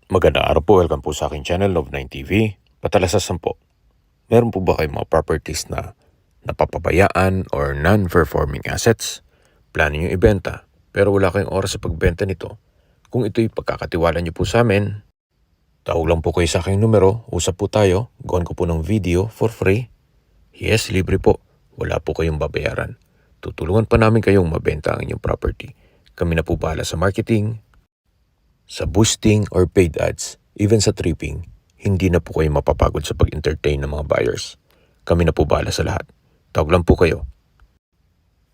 Magandang araw po, welcome po sa aking channel, Love9 TV. Patalasasan po, meron po ba kayong mga properties na napapabayaan or non-performing assets? Plano nyo ibenta, pero wala kayong oras sa pagbenta nito. Kung ito'y pagkakatiwala nyo po sa amin, tawag lang po kayo sa aking numero, usap po tayo, gawin ko po ng video for free. Yes, libre po, wala po kayong babayaran. Tutulungan pa namin kayong mabenta ang inyong property. Kami na po bahala sa marketing, sa boosting or paid ads, even sa tripping, hindi na po kayo mapapagod sa pag-entertain ng mga buyers. Kami na po bahala sa lahat. Tawag lang po kayo.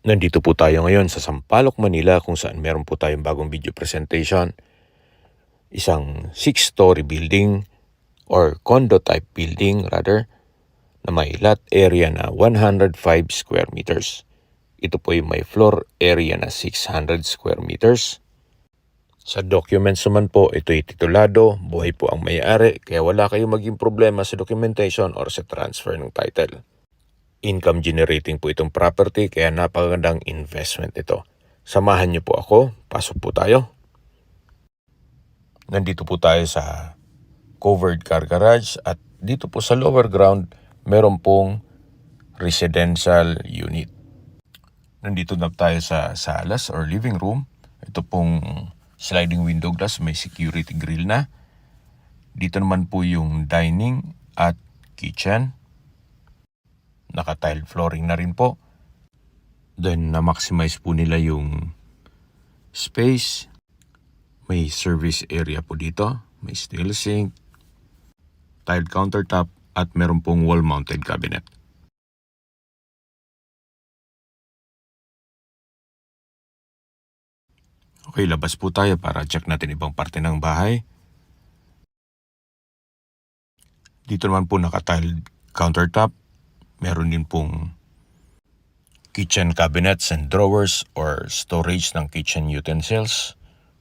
Nandito po tayo ngayon sa Sampaloc, Manila kung saan meron po tayong bagong video presentation. Isang 6-story building or condo type building rather na may lot area na 105 square meters. Ito po yung may floor area na 600 square meters. Sa documents naman po, ito'y titulado, buhay po ang may-ari, kaya wala kayong maging problema sa documentation or sa transfer ng title. Income generating po itong property, kaya napakagandang investment ito. Samahan niyo po ako, pasok po tayo. Nandito po tayo sa covered car garage at dito po sa lower ground, meron pong residential unit. Nandito na tayo sa salas or living room. Ito pong sliding window glass, may security grill na. Dito naman po yung dining at kitchen. Naka-tile flooring na rin po. Then na-maximize po nila yung space. May service area po dito. May steel sink, tiled countertop at meron pong wall-mounted cabinet. Okay, labas po tayo para check natin ibang parte ng bahay. Dito naman po naka-tiled countertop. Meron din pong kitchen cabinets and drawers or storage ng kitchen utensils.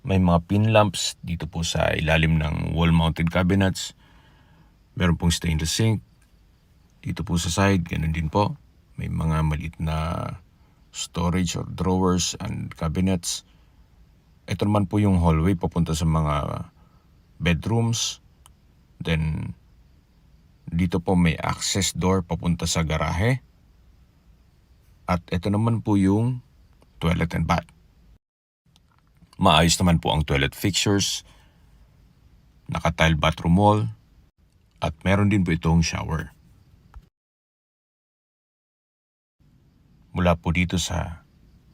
May mga pin lamps dito po sa ilalim ng wall-mounted cabinets. Meron pong stainless sink. Dito po sa side, ganun din po. May mga maliit na storage or drawers and cabinets. Ito naman po yung hallway papunta sa mga bedrooms. Then, dito po may access door papunta sa garahe. At ito naman po yung toilet and bath. Maayos naman po ang toilet fixtures. Naka-tile bathroom wall. At meron din po itong shower. Mula po dito sa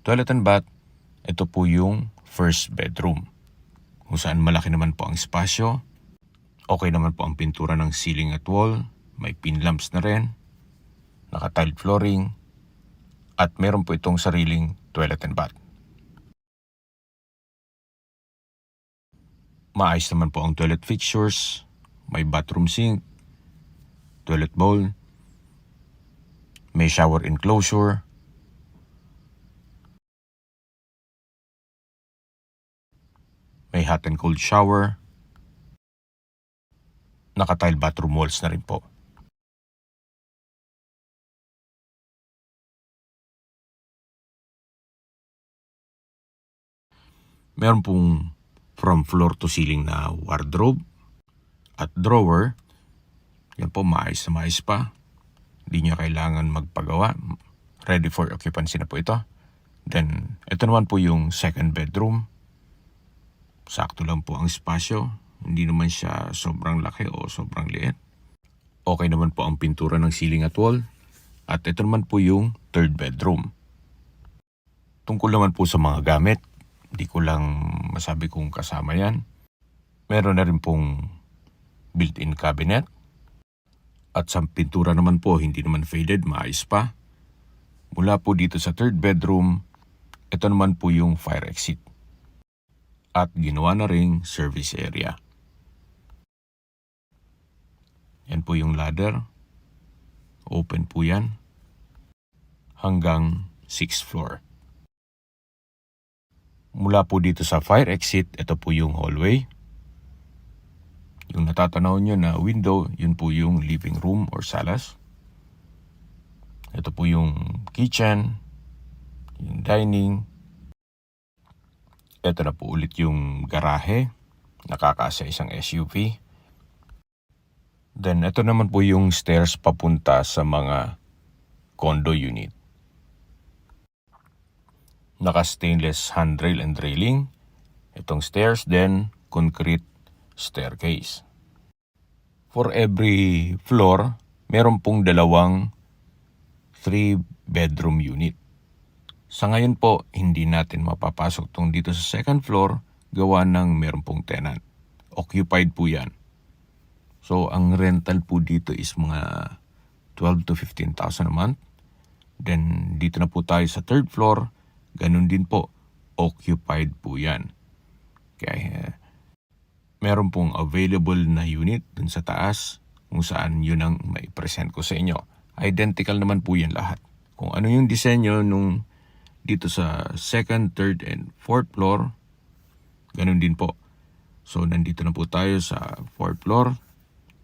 toilet and bath, ito po yung first bedroom. Kung saan malaki naman po ang espasyo. Okay naman po ang pintura ng ceiling at wall. May pin lamps na rin. Naka-tiled flooring. At meron po itong sariling toilet and bath. Maayos naman po ang toilet fixtures. May bathroom sink. Toilet bowl. May shower enclosure. May hot and cold shower. Naka-tile bathroom walls na rin po. Meron pong from floor to ceiling na wardrobe at drawer. Yan po, maayos na maayos pa. Hindi nyo kailangan magpagawa. Ready for occupancy na po ito. Then, ito naman po yung second bedroom. Sakto lang po ang espasyo. Hindi naman siya sobrang laki o sobrang liit. Okay naman po ang pintura ng ceiling at wall. At ito naman po yung third bedroom. Tungkol naman po sa mga gamit, hindi ko lang masabi kung kasama yan. Meron na rin pong built-in cabinet. At sa pintura naman po, hindi naman faded, maayos pa. Mula po dito sa third bedroom, ito naman po yung fire exit. At ginawa na ring service area. Yan po yung ladder. Open po yan. Hanggang 6th floor. Mula po dito sa fire exit, ito po yung hallway. Yung natatanaw nyo na window, yun po yung living room or salas. Ito po yung kitchen, yung dining. Ito na po ulit yung garahe. nakakasya isang SUV. Then ito naman po yung stairs papunta sa mga condo unit. Naka-stainless handrail and railing. Itong stairs, then concrete staircase. For every floor, meron pong dalawang 3-bedroom unit. Sa ngayon po, hindi natin mapapasok tong dito sa second floor gawa ng meron pong tenant. Occupied po yan. So, ang rental po dito is mga 12 to 15,000 a month. Then, dito na po tayo sa third floor. Ganun din po, occupied po yan. Kaya, meron pong available na unit dun sa taas kung saan yun ang may present ko sa inyo. Identical naman po yan lahat. Kung ano yung disenyo nung dito sa second, third, and fourth floor, ganun din po. So, nandito na po tayo sa fourth floor.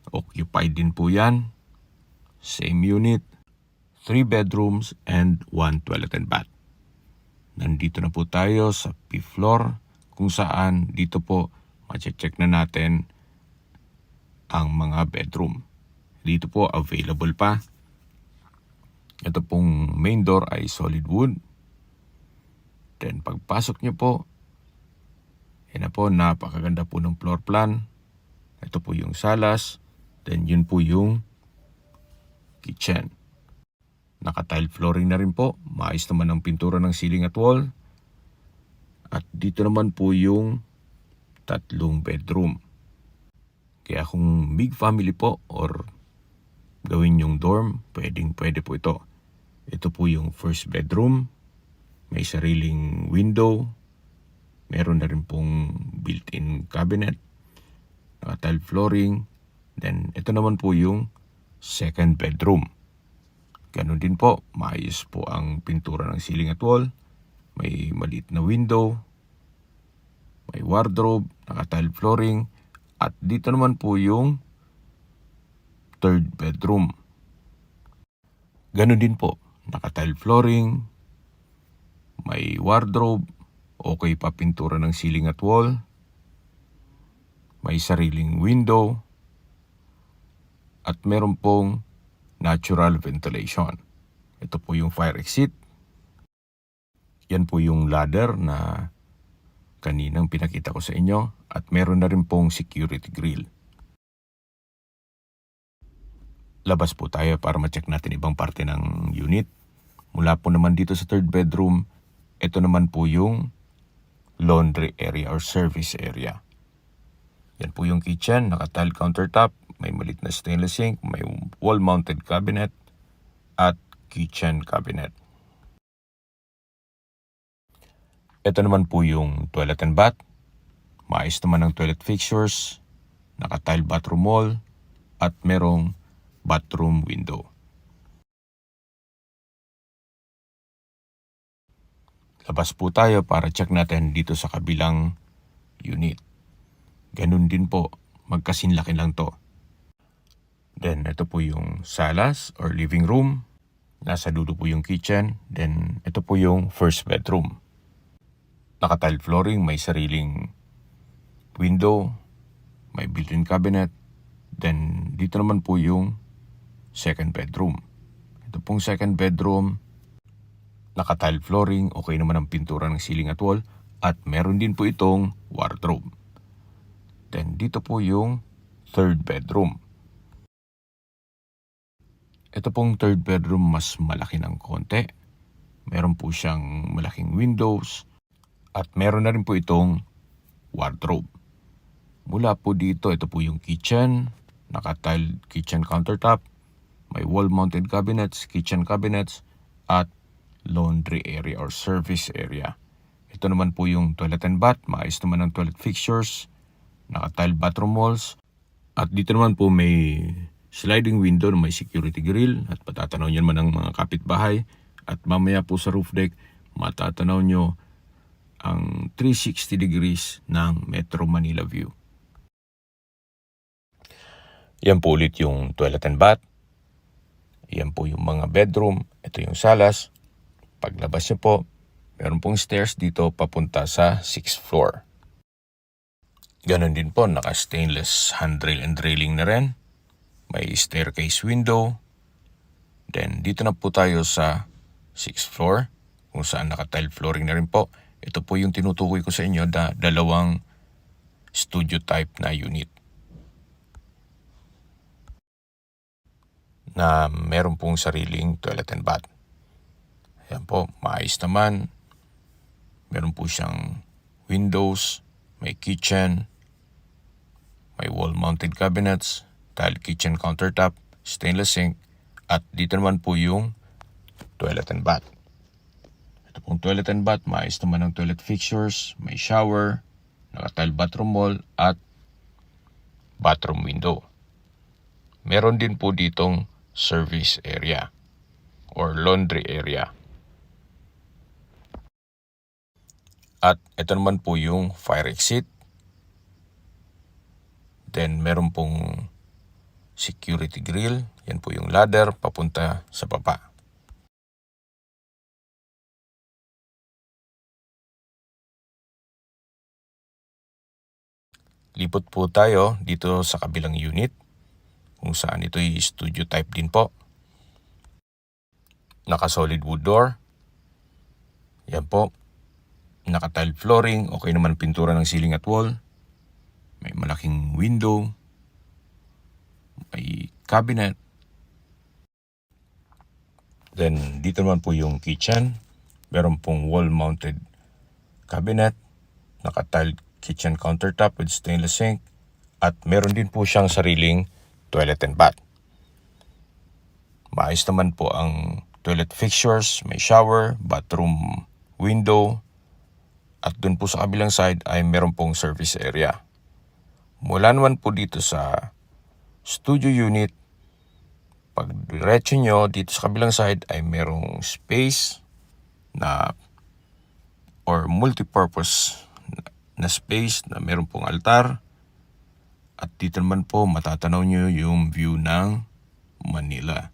Occupied din po yan. Same unit. 3 bedrooms and 1 toilet and bath. Nandito na po tayo sa fifth floor kung saan dito po ma-check na natin ang mga bedroom. Dito po available pa. Ito pong main door ay solid wood. Then pagpasok nyo po, yan na po, napakaganda po ng floor plan. Ito po yung salas. Then yun po yung kitchen. Naka-tile flooring na rin po. Maayos naman ang pintura ng ceiling at wall. At dito naman po yung 3 bedroom. Kaya kung big family po or gawin yung dorm, pwede po ito. Ito po yung first bedroom. May sariling window. Meron na rin pong built-in cabinet. Naka-tile flooring. Then ito naman po yung second bedroom. Ganun din po, maayos po ang pintura ng ceiling at wall. May maliit na window. May wardrobe, naka-tile flooring. At dito naman po yung third bedroom. Ganun din po, naka-tile flooring. May wardrobe. Okay pa pintura ng ceiling at wall. May sariling window. At meron pong natural ventilation. Ito po yung fire exit. Yan po yung ladder na kaninang pinakita ko sa inyo. At meron na rin pong security grill. Labas po tayo para ma-check natin ibang parte ng unit. Mula po naman dito sa third bedroom, ito naman po yung laundry area or service area. Yan po yung kitchen, naka-tile countertop. May malit na stainless sink, may wall-mounted cabinet, at kitchen cabinet. Ito naman po yung toilet and bath. Maayos naman ang toilet fixtures, naka-tile bathroom wall, at merong bathroom window. Labas po tayo para check natin dito sa kabilang unit. Ganun din po, magkasinlaki lang to. Then, ito po yung salas or living room. Nasa dulo po yung kitchen. Then, ito po yung first bedroom. Naka-tile flooring, may sariling window, may built-in cabinet. Then, dito naman po yung second bedroom. Ito pong second bedroom, naka-tile flooring, okay naman ang pintura ng ceiling at wall. At meron din po itong wardrobe. Then, dito po yung third bedroom. Ito pong third bedroom mas malaki ng konti. Meron po siyang malaking windows at meron na rin po itong wardrobe. Mula po dito, ito po yung kitchen, naka-tile kitchen countertop, may wall-mounted cabinets, kitchen cabinets, at laundry area or service area. Ito naman po yung toilet and bath, maayos naman ang toilet fixtures, naka-tile bathroom walls, at dito naman po may sliding window na may security grill at matatanaw nyo naman ang mga kapitbahay. At mamaya po sa roof deck, matatanaw nyo ang 360 degrees ng Metro Manila view. Yan po ulit yung toilet and bath. Yan po yung mga bedroom. Ito yung salas. Paglabas nyo po, meron pong stairs dito papunta sa 6th floor. Ganon din po, naka-stainless handrail and railing na rin. May staircase window. Then dito na po tayo sa 6th floor kung saan naka-tile flooring na rin po. Ito po yung tinutukoy ko sa inyo na dalawang studio type na unit na meron pong sariling toilet and bath. Ayan po, maayos naman. Meron po siyang windows, may kitchen, may wall-mounted cabinets, tile kitchen countertop, stainless sink, at dito naman po yung toilet and bath. Ito pong toilet and bath, maayos naman ang toilet fixtures, may shower, naka-tile bathroom wall, at bathroom window. Meron din po ditong service area or laundry area. At ito naman po yung fire exit. Then meron pong security grill. Yan po yung ladder papunta sa baba. Lipot po tayo dito sa kabilang unit kung saan ito'y studio type din po. Naka-solid wood door. Yan po. Naka-tile flooring, okay naman pintura ng ceiling at wall. May malaking window. May cabinet. Then dito naman po yung kitchen. Meron pong wall-mounted cabinet. Naka-tile kitchen countertop with stainless sink. At meron din po siyang sariling toilet and bath. Maayos naman po ang toilet fixtures. May shower, bathroom window. At dun po sa kabilang side ay meron pong service area. Mula naman po dito sa studio unit, pag diretso nyo dito sa kabilang side ay merong space na or multipurpose na space na meron pong altar. At dito naman po matatanaw nyo yung view ng Manila.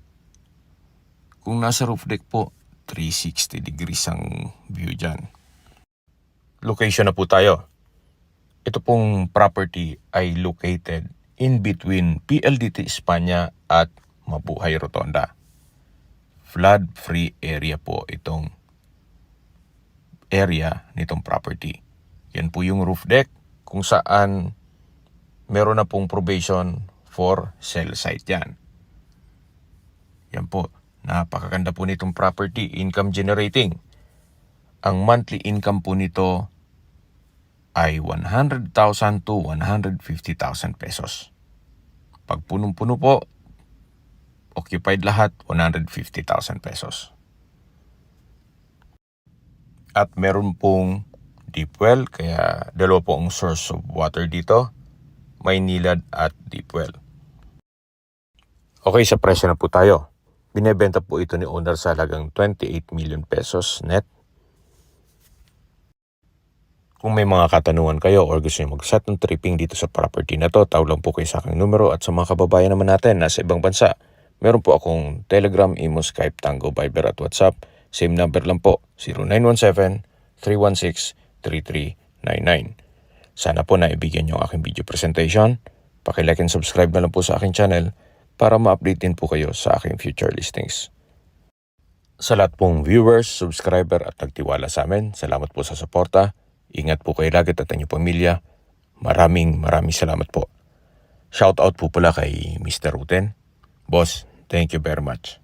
Kung nasa roof deck po, 360 degrees ang view dyan. Location na po tayo. Ito pong property ay located in between PLDT España at Mabuhay Rotonda. Flood-free area po itong area nitong property. Yan po yung roof deck kung saan meron na pong probation for cell site yan. Yan po, napakaganda po nitong property, income generating. Ang monthly income po nito ay 100,000 to 150,000 pesos. Pag punong-puno po, occupied lahat, 150,000 pesos. At meron pong deep well, kaya dalawa po ang source of water dito. May nilad at deep well. Okay, sa presyo na po tayo. Binebenta po ito ni owner sa halagang 28 million pesos net. Kung may mga katanungan kayo or gusto nyo mag-set ng tripping dito sa property na to, tawag lang po kayo sa aking numero. At sa mga kababayan naman natin nasa ibang bansa, meron po akong Telegram, Imo, Skype, Tango, Viber at WhatsApp. Same number lang po, 0917-316-3399. Sana po naibigyan nyo ang aking video presentation. Paki-like and subscribe na lang po sa aking channel para ma-update din po kayo sa aking future listings. Sa lahat pong viewers, subscriber at nagtiwala sa amin, salamat po sa suporta. Ingat po kayo lagi at inyong pamilya. Maraming salamat po. Shoutout po pala kay Mr. Ruten. Boss, thank you very much.